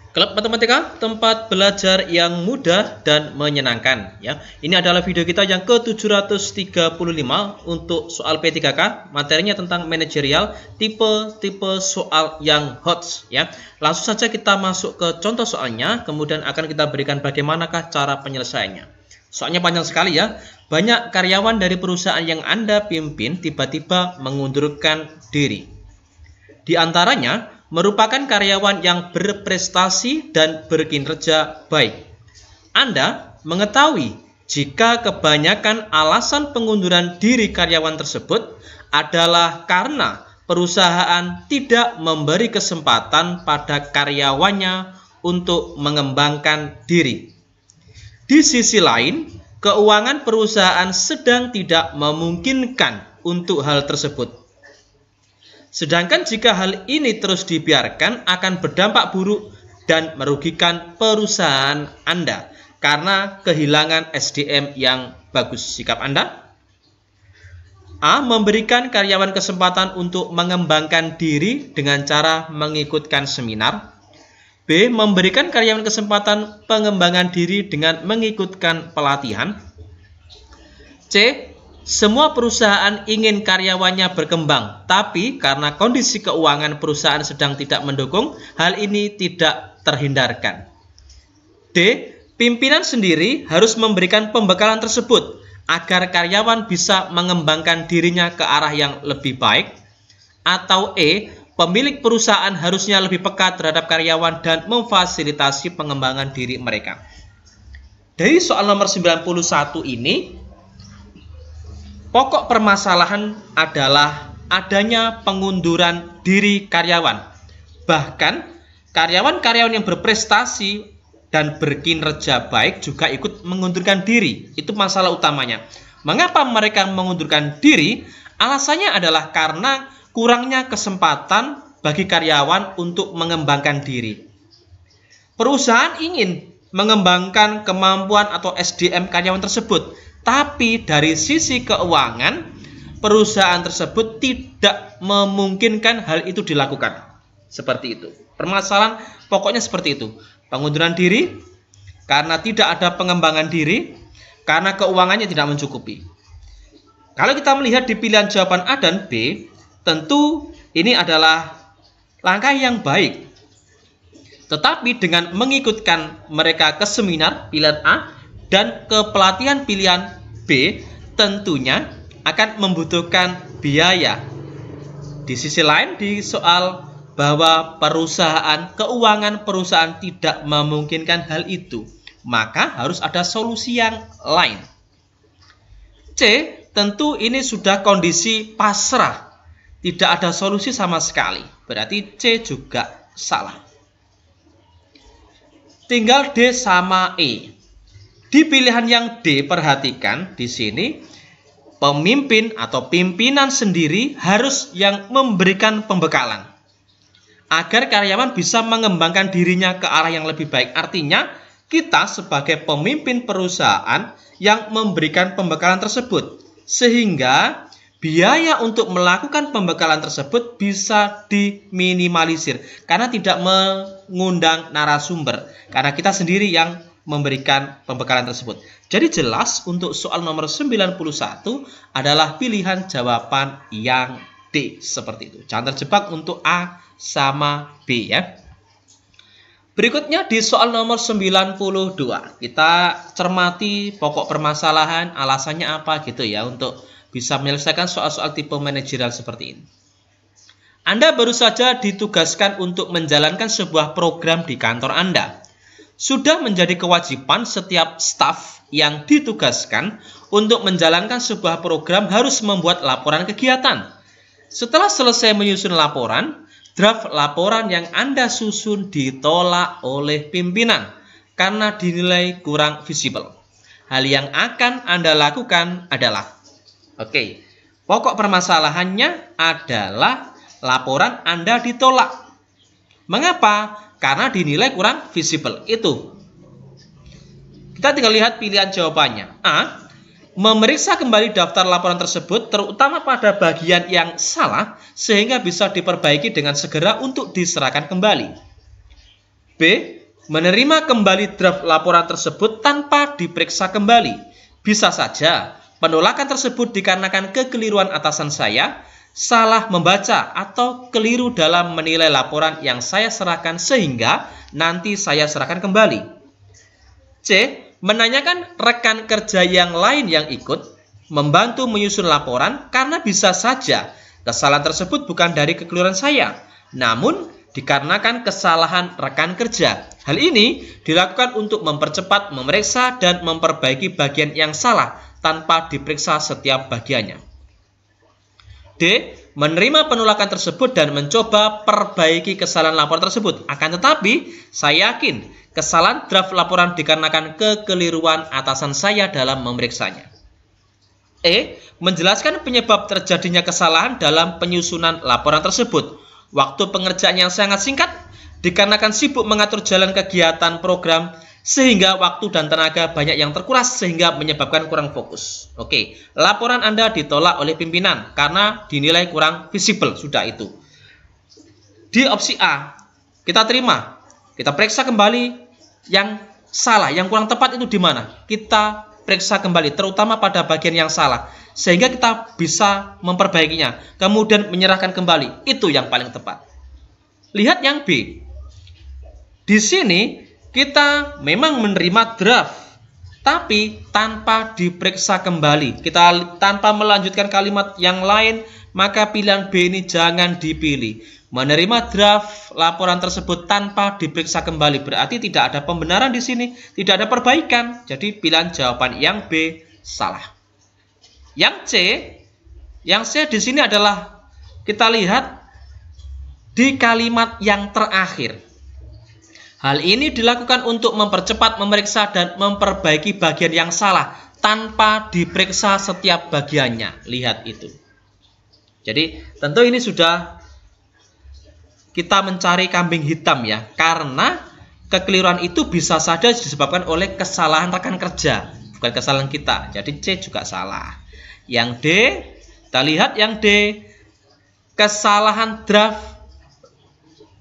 Klub Matematika, tempat belajar yang mudah dan menyenangkan ya. Ini adalah video kita yang ke-735 untuk soal P3K. Materinya tentang manajerial, tipe-tipe soal yang hot ya. Langsung saja kita masuk ke contoh soalnya, kemudian akan kita berikan bagaimanakah cara penyelesaiannya. Soalnya panjang sekali ya. Banyak karyawan dari perusahaan yang Anda pimpin tiba-tiba mengundurkan diri. Di antaranya merupakan karyawan yang berprestasi dan berkinerja baik. Anda mengetahui jika kebanyakan alasan pengunduran diri karyawan tersebut adalah karena perusahaan tidak memberi kesempatan pada karyawannya untuk mengembangkan diri. Di sisi lain, keuangan perusahaan sedang tidak memungkinkan untuk hal tersebut. Sedangkan jika hal ini terus dibiarkan akan berdampak buruk dan merugikan perusahaan Anda karena kehilangan SDM yang bagus. Sikap Anda? A. Memberikan karyawan kesempatan untuk mengembangkan diri dengan cara mengikutkan seminar. B. Memberikan karyawan kesempatan pengembangan diri dengan mengikutkan pelatihan. C. Semua perusahaan ingin karyawannya berkembang, tapi karena kondisi keuangan perusahaan sedang tidak mendukung, hal ini tidak terhindarkan. D. Pimpinan sendiri harus memberikan pembekalan tersebut agar karyawan bisa mengembangkan dirinya ke arah yang lebih baik. Atau E. Pemilik perusahaan harusnya lebih peka terhadap karyawan dan memfasilitasi pengembangan diri mereka. Dari soal nomor 91 ini, pokok permasalahan adalah adanya pengunduran diri karyawan. Bahkan, karyawan-karyawan yang berprestasi dan berkinerja baik juga ikut mengundurkan diri. Itu masalah utamanya. Mengapa mereka mengundurkan diri? Alasannya adalah karena kurangnya kesempatan bagi karyawan untuk mengembangkan diri. Perusahaan ingin mengembangkan kemampuan atau SDM karyawan tersebut, tapi dari sisi keuangan, perusahaan tersebut tidak memungkinkan hal itu dilakukan. Seperti itu. Permasalahan pokoknya seperti itu. Pengunduran diri, karena tidak ada pengembangan diri, karena keuangannya tidak mencukupi. Kalau kita melihat di pilihan jawaban A dan B, tentu ini adalah langkah yang baik. Tetapi dengan mengikutkan mereka ke seminar pilihan A dan ke pelatihan pilihan B, tentunya akan membutuhkan biaya. Di sisi lain, di soal bahwa keuangan perusahaan tidak memungkinkan hal itu, maka harus ada solusi yang lain. C, tentu ini sudah kondisi pasrah, tidak ada solusi sama sekali. Berarti C juga salah. Tinggal D sama E. Di pilihan yang D, perhatikan di sini pemimpin atau pimpinan sendiri harus yang memberikan pembekalan agar karyawan bisa mengembangkan dirinya ke arah yang lebih baik. Artinya kita sebagai pemimpin perusahaan yang memberikan pembekalan tersebut, sehingga biaya untuk melakukan pembekalan tersebut bisa diminimalisir karena tidak mengundang narasumber, karena kita sendiri yang memberikan pembekalan tersebut. Jadi jelas untuk soal nomor 91 adalah pilihan jawaban yang D, seperti itu. Jangan terjebak untuk A sama B ya. Berikutnya di soal nomor 92, kita cermati pokok permasalahan, alasannya apa gitu ya, untuk bisa menyelesaikan soal-soal tipe manajerial seperti ini. Anda baru saja ditugaskan untuk menjalankan sebuah program di kantor Anda. Sudah menjadi kewajiban setiap staf yang ditugaskan untuk menjalankan sebuah program harus membuat laporan kegiatan. Setelah selesai menyusun laporan, draft laporan yang Anda susun ditolak oleh pimpinan karena dinilai kurang visible. Hal yang akan Anda lakukan adalah, pokok permasalahannya adalah laporan Anda ditolak. Mengapa? Karena dinilai kurang visible. Itu. Kita tinggal lihat pilihan jawabannya. A. Memeriksa kembali daftar laporan tersebut, terutama pada bagian yang salah, sehingga bisa diperbaiki dengan segera untuk diserahkan kembali. B. menerima kembali draft laporan tersebut tanpa diperiksa kembali. Bisa saja penolakan tersebut dikarenakan kekeliruan atasan saya, salah membaca, atau keliru dalam menilai laporan yang saya serahkan sehingga nanti saya serahkan kembali. C. Menanyakan rekan kerja yang lain yang ikut membantu menyusun laporan karena bisa saja kesalahan tersebut bukan dari kekeliruan saya, namun dikarenakan kesalahan rekan kerja. Hal ini dilakukan untuk mempercepat, memeriksa, dan memperbaiki bagian yang salah tanpa diperiksa setiap bagiannya. D. Menerima penolakan tersebut dan mencoba perbaiki kesalahan laporan tersebut. Akan tetapi, saya yakin kesalahan draft laporan dikarenakan kekeliruan atasan saya dalam memeriksanya. E. Menjelaskan penyebab terjadinya kesalahan dalam penyusunan laporan tersebut. Waktu pengerjaan yang sangat singkat, dikarenakan sibuk mengatur jalan kegiatan program, sehingga waktu dan tenaga banyak yang terkuras sehingga menyebabkan kurang fokus. Oke, laporan Anda ditolak oleh pimpinan karena dinilai kurang visible, sudah itu. Di opsi A, kita terima, kita periksa kembali yang salah, yang kurang tepat itu di mana? Kita periksa kembali, terutama pada bagian yang salah, sehingga kita bisa memperbaikinya, kemudian menyerahkan kembali. Itu yang paling tepat. Lihat yang B. Di sini kita memang menerima draft, tapi tanpa diperiksa kembali. Kita tanpa melanjutkan kalimat yang lain, maka pilihan B ini jangan dipilih. Menerima draft laporan tersebut tanpa diperiksa kembali berarti tidak ada pembenaran di sini, tidak ada perbaikan. Jadi pilihan jawaban yang B salah. Yang C di sini adalah kita lihat di kalimat yang terakhir. Hal ini dilakukan untuk mempercepat, memeriksa, dan memperbaiki bagian yang salah tanpa diperiksa setiap bagiannya. Lihat itu. Jadi tentu ini sudah kita mencari kambing hitam ya, karena kekeliruan itu bisa saja disebabkan oleh kesalahan rekan kerja, bukan kesalahan kita. Jadi C juga salah. Yang D, kita lihat yang D, kesalahan draft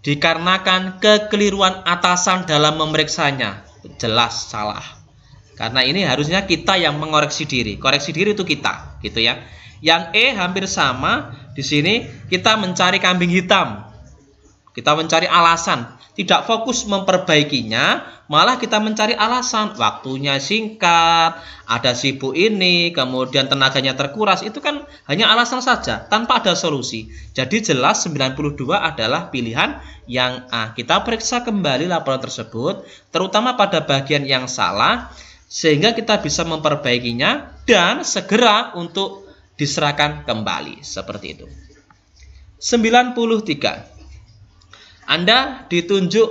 dikarenakan kekeliruan atasan dalam memeriksanya. Jelas salah. Karena ini harusnya kita yang mengoreksi diri. Koreksi diri itu kita, gitu ya. Yang E hampir sama. Di sini kita mencari kambing hitam. Kita mencari alasan, tidak fokus memperbaikinya, malah kita mencari alasan. Waktunya singkat, ada sibuk ini, kemudian tenaganya terkuras. Itu kan hanya alasan saja, tanpa ada solusi. Jadi jelas 92 adalah pilihan yang A. Kita periksa kembali laporan tersebut, terutama pada bagian yang salah, sehingga kita bisa memperbaikinya dan segera untuk diserahkan kembali. Seperti itu. 93. Anda ditunjuk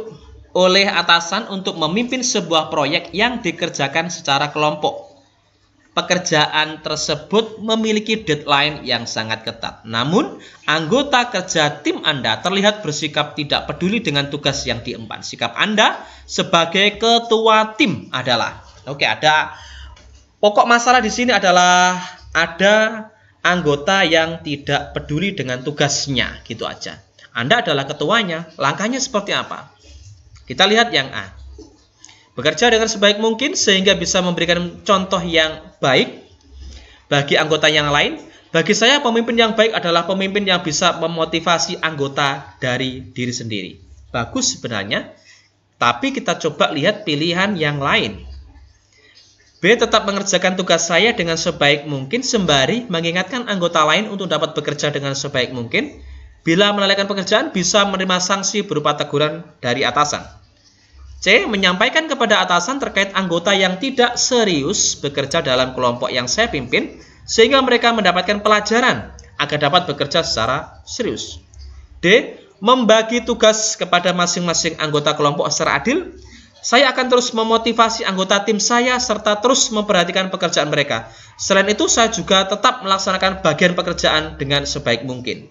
oleh atasan untuk memimpin sebuah proyek yang dikerjakan secara kelompok. Pekerjaan tersebut memiliki deadline yang sangat ketat. Namun, anggota kerja tim Anda terlihat bersikap tidak peduli dengan tugas yang diemban. Sikap Anda sebagai ketua tim adalah, ada pokok masalah di sini adalah ada anggota yang tidak peduli dengan tugasnya, gitu aja. Anda adalah ketuanya, langkahnya seperti apa? Kita lihat yang A. Bekerja dengan sebaik mungkin sehingga bisa memberikan contoh yang baik bagi anggota yang lain. Bagi saya, pemimpin yang baik adalah pemimpin yang bisa memotivasi anggota dari diri sendiri. Bagus sebenarnya, tapi kita coba lihat pilihan yang lain. B. Tetap mengerjakan tugas saya dengan sebaik mungkin sembari mengingatkan anggota lain untuk dapat bekerja dengan sebaik mungkin. Bila melalaikan pekerjaan, bisa menerima sanksi berupa teguran dari atasan. C. Menyampaikan kepada atasan terkait anggota yang tidak serius bekerja dalam kelompok yang saya pimpin, sehingga mereka mendapatkan pelajaran agar dapat bekerja secara serius. D. Membagi tugas kepada masing-masing anggota kelompok secara adil. Saya akan terus memotivasi anggota tim saya serta terus memperhatikan pekerjaan mereka. Selain itu, saya juga tetap melaksanakan bagian pekerjaan dengan sebaik mungkin.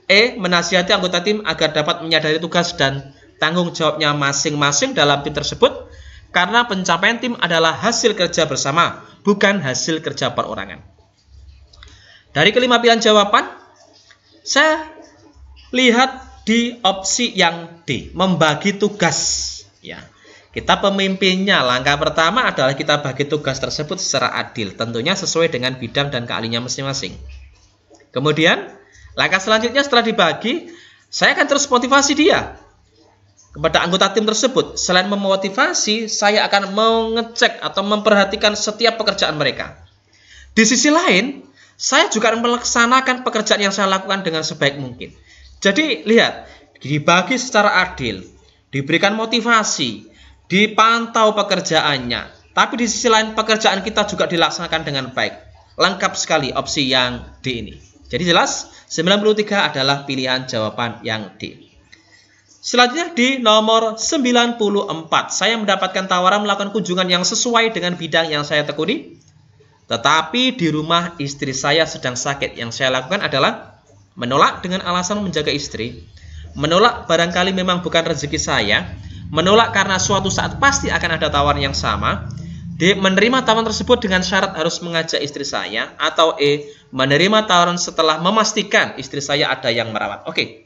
E. Menasihati anggota tim agar dapat menyadari tugas dan tanggung jawabnya masing-masing dalam tim tersebut, karena pencapaian tim adalah hasil kerja bersama, bukan hasil kerja perorangan. Dari kelima pilihan jawaban, saya lihat di opsi yang D, membagi tugas. Ya, Kita pemimpinnya. Langkah pertama adalah kita bagi tugas tersebut secara adil, tentunya sesuai dengan bidang dan keahliannya masing-masing. Kemudian, langkah selanjutnya setelah dibagi, saya akan terus motivasi dia kepada anggota tim tersebut. Selain memotivasi, saya akan mengecek atau memperhatikan setiap pekerjaan mereka. Di sisi lain, saya juga akan melaksanakan pekerjaan yang saya lakukan dengan sebaik mungkin. Jadi, lihat, dibagi secara adil, diberikan motivasi, dipantau pekerjaannya, tapi di sisi lain pekerjaan kita juga dilaksanakan dengan baik. Lengkap sekali opsi yang D ini. Jadi jelas, 93 adalah pilihan jawaban yang D. Selanjutnya di nomor 94, saya mendapatkan tawaran melakukan kunjungan yang sesuai dengan bidang yang saya tekuni. Tetapi di rumah istri saya sedang sakit. Yang saya lakukan adalah menolak dengan alasan menjaga istri, menolak barangkali memang bukan rezeki saya, menolak karena suatu saat pasti akan ada tawaran yang sama, D. Menerima tawaran tersebut dengan syarat harus mengajak istri saya, atau E. Menerima tawaran setelah memastikan istri saya ada yang merawat. Oke.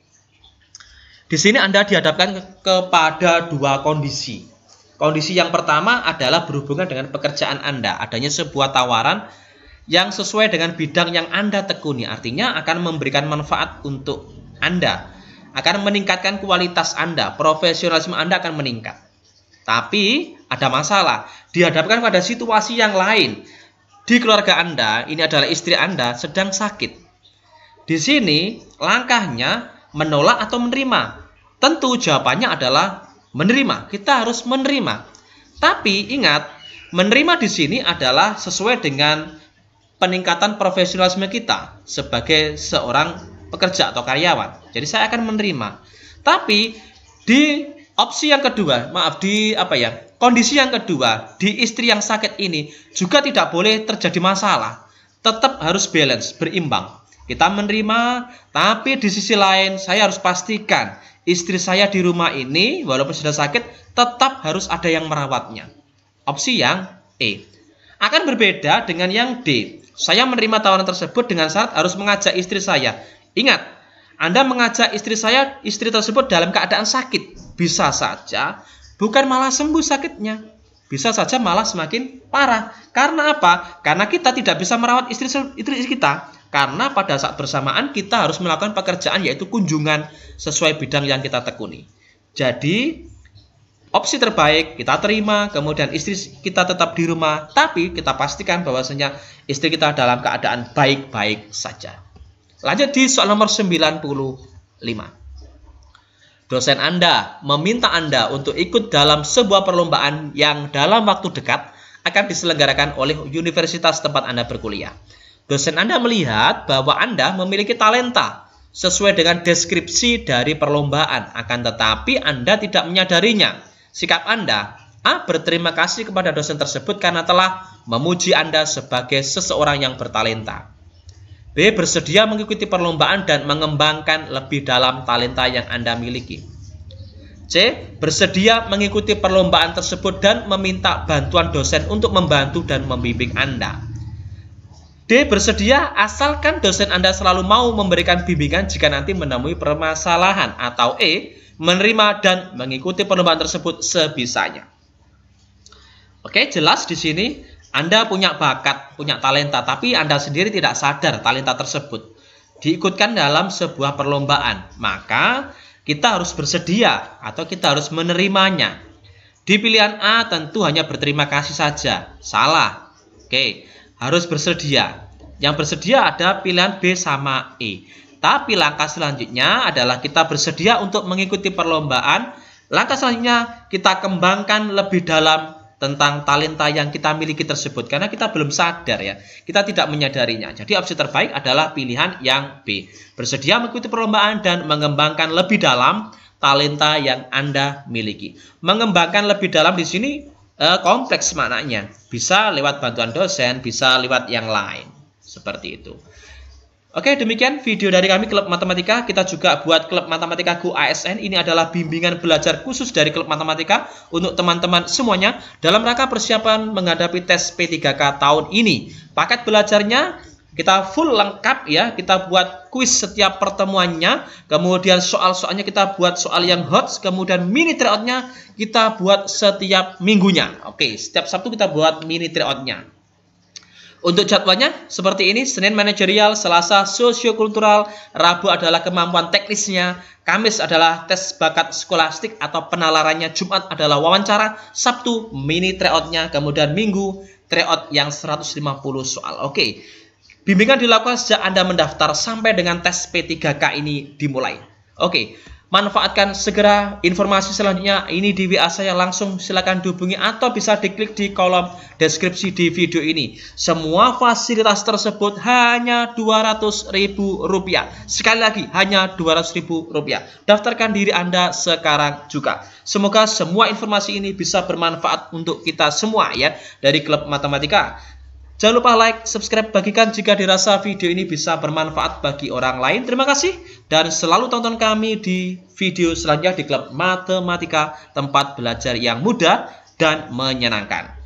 Di sini Anda dihadapkan kepada dua kondisi. Kondisi yang pertama adalah berhubungan dengan pekerjaan Anda. Adanya sebuah tawaran yang sesuai dengan bidang yang Anda tekuni. Artinya akan memberikan manfaat untuk Anda. Akan meningkatkan kualitas Anda. Profesionalisme Anda akan meningkat. Tapi ada masalah. Dihadapkan pada situasi yang lain. Di keluarga Anda, ini adalah istri Anda, sedang sakit. Di sini langkahnya menolak atau menerima. Tentu jawabannya adalah menerima. Kita harus menerima. Tapi ingat, menerima di sini adalah sesuai dengan peningkatan profesionalisme kita sebagai seorang pekerja atau karyawan. Jadi saya akan menerima. Tapi di opsi yang kedua, kondisi yang kedua, di istri yang sakit ini juga tidak boleh terjadi masalah. Tetap harus balance, berimbang. Kita menerima, tapi di sisi lain saya harus pastikan istri saya di rumah ini, walaupun sudah sakit, tetap harus ada yang merawatnya. Opsi yang E. Akan berbeda dengan yang D. Saya menerima tawaran tersebut dengan syarat harus mengajak istri saya. Ingat, Anda mengajak istri tersebut dalam keadaan sakit. Bisa saja, bukan malah sembuh sakitnya. Bisa saja malah semakin parah. Karena apa? Karena kita tidak bisa merawat istri kita. Karena pada saat bersamaan kita harus melakukan pekerjaan yaitu kunjungan sesuai bidang yang kita tekuni. Jadi opsi terbaik kita terima, kemudian istri kita tetap di rumah, tapi kita pastikan bahwasanya istri kita dalam keadaan baik-baik saja. Lanjut di soal nomor 95. Dosen Anda meminta Anda untuk ikut dalam sebuah perlombaan yang dalam waktu dekat akan diselenggarakan oleh universitas tempat Anda berkuliah. Dosen Anda melihat bahwa Anda memiliki talenta sesuai dengan deskripsi dari perlombaan, akan tetapi Anda tidak menyadarinya. Sikap Anda, A. Berterima kasih kepada dosen tersebut karena telah memuji Anda sebagai seseorang yang bertalenta. B. Bersedia mengikuti perlombaan dan mengembangkan lebih dalam talenta yang Anda miliki. C. Bersedia mengikuti perlombaan tersebut dan meminta bantuan dosen untuk membantu dan membimbing Anda. D. Bersedia asalkan dosen Anda selalu mau memberikan bimbingan jika nanti menemui permasalahan. Atau E. Menerima dan mengikuti perlombaan tersebut sebisanya. Oke, jelas di sini Anda punya bakat, punya talenta, tapi Anda sendiri tidak sadar talenta tersebut diikutkan dalam sebuah perlombaan. Maka kita harus bersedia atau kita harus menerimanya. Di pilihan A tentu hanya berterima kasih saja. Salah. Oke, harus bersedia. Yang bersedia ada pilihan B sama E. Tapi langkah selanjutnya adalah kita bersedia untuk mengikuti perlombaan. Langkah selanjutnya kita kembangkan lebih dalam tentang talenta yang kita miliki tersebut. Karena kita belum sadar ya. Kita tidak menyadarinya. Jadi opsi terbaik adalah pilihan yang B. Bersedia mengikuti perlombaan dan mengembangkan lebih dalam talenta yang Anda miliki. Mengembangkan lebih dalam di sini kompleks maknanya. Bisa lewat bantuan dosen, bisa lewat yang lain. Seperti itu. Oke, demikian video dari kami Klub Matematika. Kita juga buat Klub Matematika Go ASN. Ini adalah bimbingan belajar khusus dari Klub Matematika untuk teman-teman semuanya dalam rangka persiapan menghadapi tes P3K tahun ini. Paket belajarnya kita full lengkap ya, kita buat kuis setiap pertemuannya, kemudian soal-soalnya kita buat soal yang hot, kemudian mini tryout-nya kita buat setiap minggunya. Oke, setiap Sabtu kita buat mini tryout-nya. Untuk jadwalnya seperti ini: Senin manajerial, Selasa sosiokultural, Rabu adalah kemampuan teknisnya, Kamis adalah tes bakat skolastik atau penalarannya, Jumat adalah wawancara, Sabtu mini tryout-nya, kemudian Minggu tryout yang 150 soal. Oke. Bimbingan dilakukan sejak Anda mendaftar sampai dengan tes P3K ini dimulai. Oke, manfaatkan segera informasi selanjutnya. Ini di WA saya, langsung silakan dihubungi atau bisa diklik di kolom deskripsi di video ini. Semua fasilitas tersebut hanya Rp200.000. Sekali lagi, hanya Rp200.000. Daftarkan diri Anda sekarang juga. Semoga semua informasi ini bisa bermanfaat untuk kita semua ya, dari Klub Matematika. Jangan lupa like, subscribe, bagikan jika dirasa video ini bisa bermanfaat bagi orang lain. Terima kasih dan selalu tonton kami di video selanjutnya di Klub Matematika, tempat belajar yang mudah dan menyenangkan.